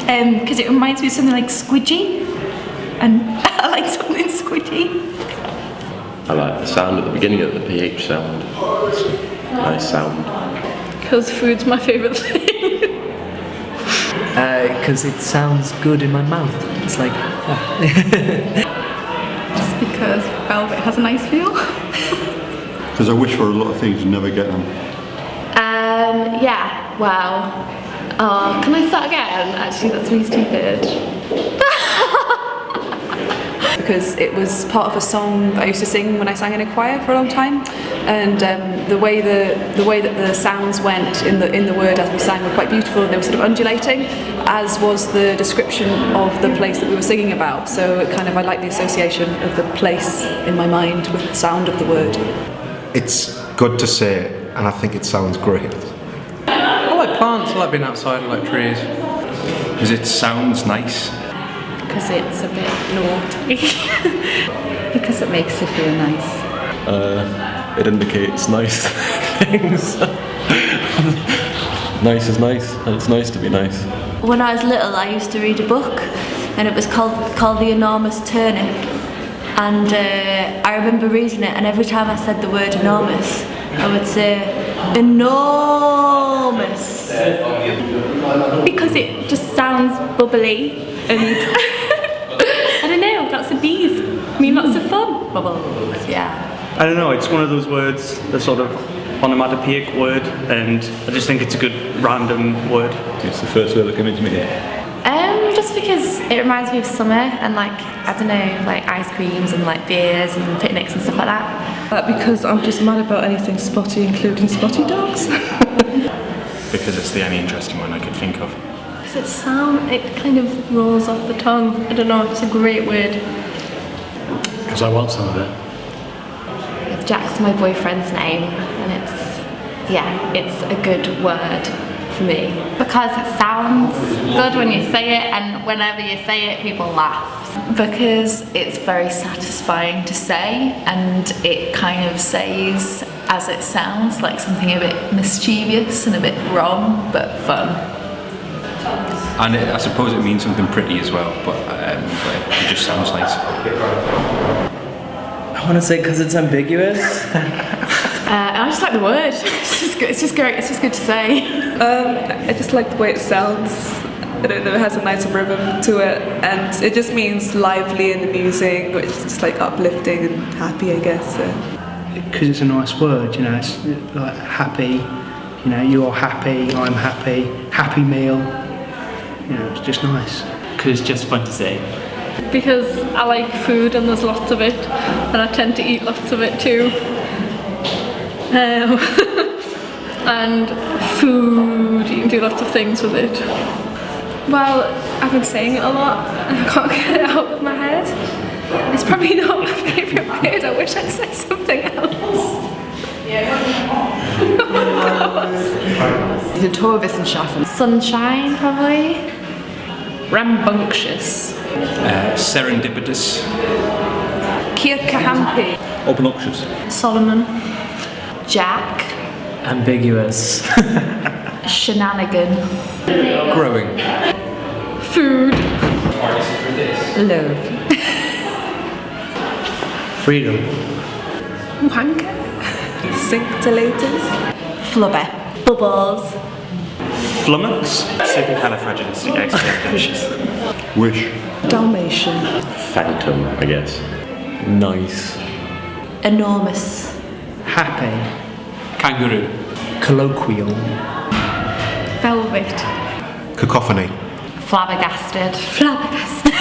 because it reminds me of something like squidgy, and I like something squidgy. I like the sound at the beginning of the PH sound. It's a nice sound. Because food's my favourite thing. Because it sounds good in my mouth. It's like... Just because velvet has a nice feel. Because I wish for a lot of things and never get them. Yeah, well... Oh, can I start again? Actually, that's really stupid. Because it was part of a song that I used to sing when I sang in a choir for a long time, and the way that the sounds went in the word as we sang were quite beautiful, and they were sort of undulating, as was the description of the place that we were singing about. So it kind of, I like the association of the place in my mind with the sound of the word. It's good to say it, and I think it sounds great. I like plants, I like being outside, I like trees. Because it sounds nice. Because it's a bit naughty. Because it makes you feel nice. It indicates nice things. Nice is nice, and it's nice to be nice. When I was little, I used to read a book, and it was called The Enormous Turnip. And I remember reading it, and every time I said the word enormous, I would say enormous. Because it just sounds bubbly and I don't know, lots of bees. I mean, lots of fun. Bubbles, yeah. I don't know, it's one of those words, the sort of onomatopoeic word, and I just think it's a good random word. It's the first word that came into me. Just because it reminds me of summer and like, I don't know, like ice creams and like beers and picnics and stuff like that. Because I'm just mad about anything spotty, including spotty dogs. Because it's the only interesting one I could think of. It kind of rolls off the tongue. I don't know, it's a great word. Because I want some of it. Jack's my boyfriend's name, and it's a good word for me. Because it sounds good when you say it, and whenever you say it, people laugh. Because it's very satisfying to say, and it kind of says as it sounds, like something a bit mischievous and a bit wrong, but fun. And I suppose it means something pretty as well, but it just sounds nice. I want to say because it's ambiguous. I just like the word. It's just great. It's just good to say. I just like the way it sounds. I don't know, it has a nice rhythm to it, and it just means lively and amusing, which is just like uplifting and happy, I guess. Because it's a nice word, you know, it's like happy, you know, you're happy, I'm happy, happy meal, you know, it's just nice. Because it's just fun to say. Because I like food and there's lots of it, and I tend to eat lots of it too. And food, you can do lots of things with it. Well, I've been saying it a lot and I can't get it out of my head. It's probably not my favourite word. I wish I'd said something else. The Torwissenschaften. Sunshine, probably. Rambunctious. Serendipitous. Kirkehampi. Obnoxious. Solomon. Jack. Ambiguous. Shenanigan. Growing. Food. Love. Freedom. Wanker. Scintillated. Flubber. Bubbles. Flummox. Supercalifragilisticexpialidocious. Wish. Dalmatian. Phantom, I guess. Nice. Enormous. Happy. Kangaroo. Colloquial. Velvet. Cacophony. Flabbergasted. Flabbergasted.